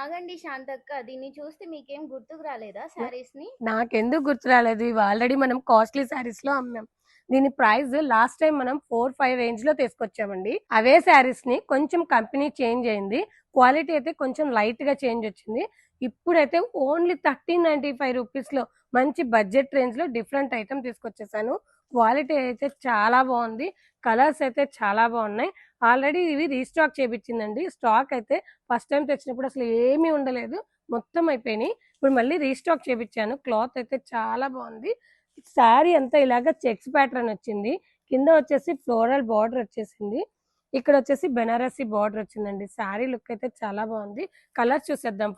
ఆగండి శాంతక్క. దీన్ని చూస్తే మీకేం గుర్తుకు రాలేదా శారీస్‌ని? నాకెందుకు గుర్తు రాలేదు. ఇవి ఆల్రెడీ మనం కాస్ట్లీ శారీస్ లో అమ్మాం. దీని ప్రైస్ లాస్ట్ టైం మనం 4-5 రేంజ్ లో తీసుకొచ్చామండి. అవే శారీస్ ని కొంచెం కంపెనీ చేంజ్ అయింది. క్వాలిటీ అయితే కొంచెం లైట్ గా చేంజ్ వచ్చింది. ఇప్పుడైతే ఓన్లీ 1395 రూపీస్ లో మంచి బడ్జెట్ రేంజ్ లో డిఫరెంట్ ఐటమ్ తీసుకొచ్చేసాను. క్వాలిటీ అయితే చాలా బాగుంది. కలర్స్ అయితే చాలా బాగున్నాయి. ఆల్రెడీ ఇవి రీస్టాక్ చేపించిందండి. స్టాక్ అయితే ఫస్ట్ టైం తెచ్చినప్పుడు అసలు ఏమీ ఉండలేదు, మొత్తం అయిపోయినాయి. ఇప్పుడు మళ్ళీ రీస్టాక్ చేపించాను. క్లాత్ అయితే చాలా బాగుంది. శారీ అంతా ఇలాగ చెక్స్ ప్యాటర్న్ వచ్చింది. కింద వచ్చేసి ఫ్లోరల్ బార్డర్ వచ్చేసింది. ఇక్కడ వచ్చేసి బెనారసి బార్డర్ వచ్చిందండి. శారీ లుక్ అయితే చాలా బాగుంది. కలర్ చూసేద్దాం.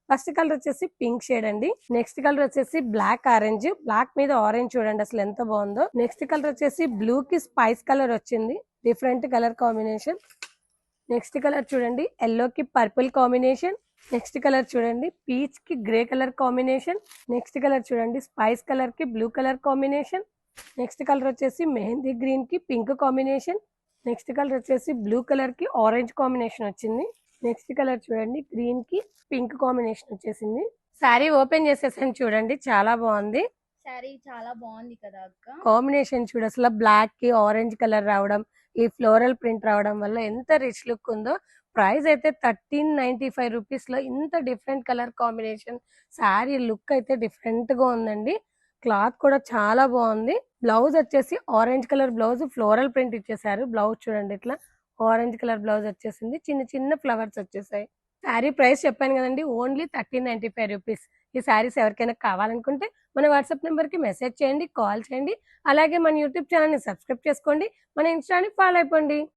ఫస్ట్ కలర్ వచ్చేసి పింక్ షేడ్ అండి. నెక్స్ట్ కలర్ వచ్చేసి బ్లాక్ ఆరెంజ్. బ్లాక్ మీద ఆరెంజ్ చూడండి అసలు ఎంత బాగుందో. నెక్స్ట్ కలర్ వచ్చేసి బ్లూ కి స్పైస్ కలర్ వచ్చింది. Different colour combination. Next colour చూడండి ఎల్లో కి పర్పుల్ కాంబినేషన్. నెక్స్ట్ కలర్ చూడండి పీచ్ కి grey colour combination. Next colour చూడండి స్పైస్ కలర్ కి blue colour combination. Next colour వచ్చేసి మెహందీ గ్రీన్ కి పింక్ కాంబినేషన్. నెక్స్ట్ కలర్ వచ్చేసి బ్లూ కలర్ కి ఆరెంజ్ కాంబినేషన్ వచ్చింది. నెక్స్ట్ కలర్ చూడండి గ్రీన్ కి పింక్ కాంబినేషన్ వచ్చేసింది. శారీ ఓపెన్ చేసేసాను చూడండి, చాలా బాగుంది. శారీ చాలా బాగుంది కదా అక్క. కాంబినేషన్ చూడు అసలు బ్లాక్ కి ఆరెంజ్ కలర్ రావడం, ఈ ఫ్లోరల్ ప్రింట్ రావడం వల్ల ఎంత రిచ్ లుక్ ఉందో. ప్రైస్ అయితే 1395 రూపీస్ లో ఇంత different colour combination. Sari look అయితే డిఫరెంట్ గా ఉందండి. క్లాత్ కూడా చాలా బాగుంది. బ్లౌజ్ వచ్చేసి orange colour blouse floral print ఇచ్చేసారు. బ్లౌజ్ చూడండి ఇట్లా ఆరెంజ్ కలర్ బ్లౌజ్ వచ్చేసింది. చిన్న చిన్న ఫ్లవర్స్ వచ్చేసాయి. శారీ ప్రైస్ చెప్పాను కదండి, ఓన్లీ 1395 రూపీస్. ఈ శారీస్ ఎవరికైనా కావాలనుకుంటే మన వాట్సాప్ నెంబర్ కి మెసేజ్ చేయండి, కాల్ చేయండి. అలాగే మన యూట్యూబ్ ఛానల్ ని సబ్స్క్రైబ్ చేసుకోండి, మన ఇన్స్టాని ఫాలో అయిపోండి.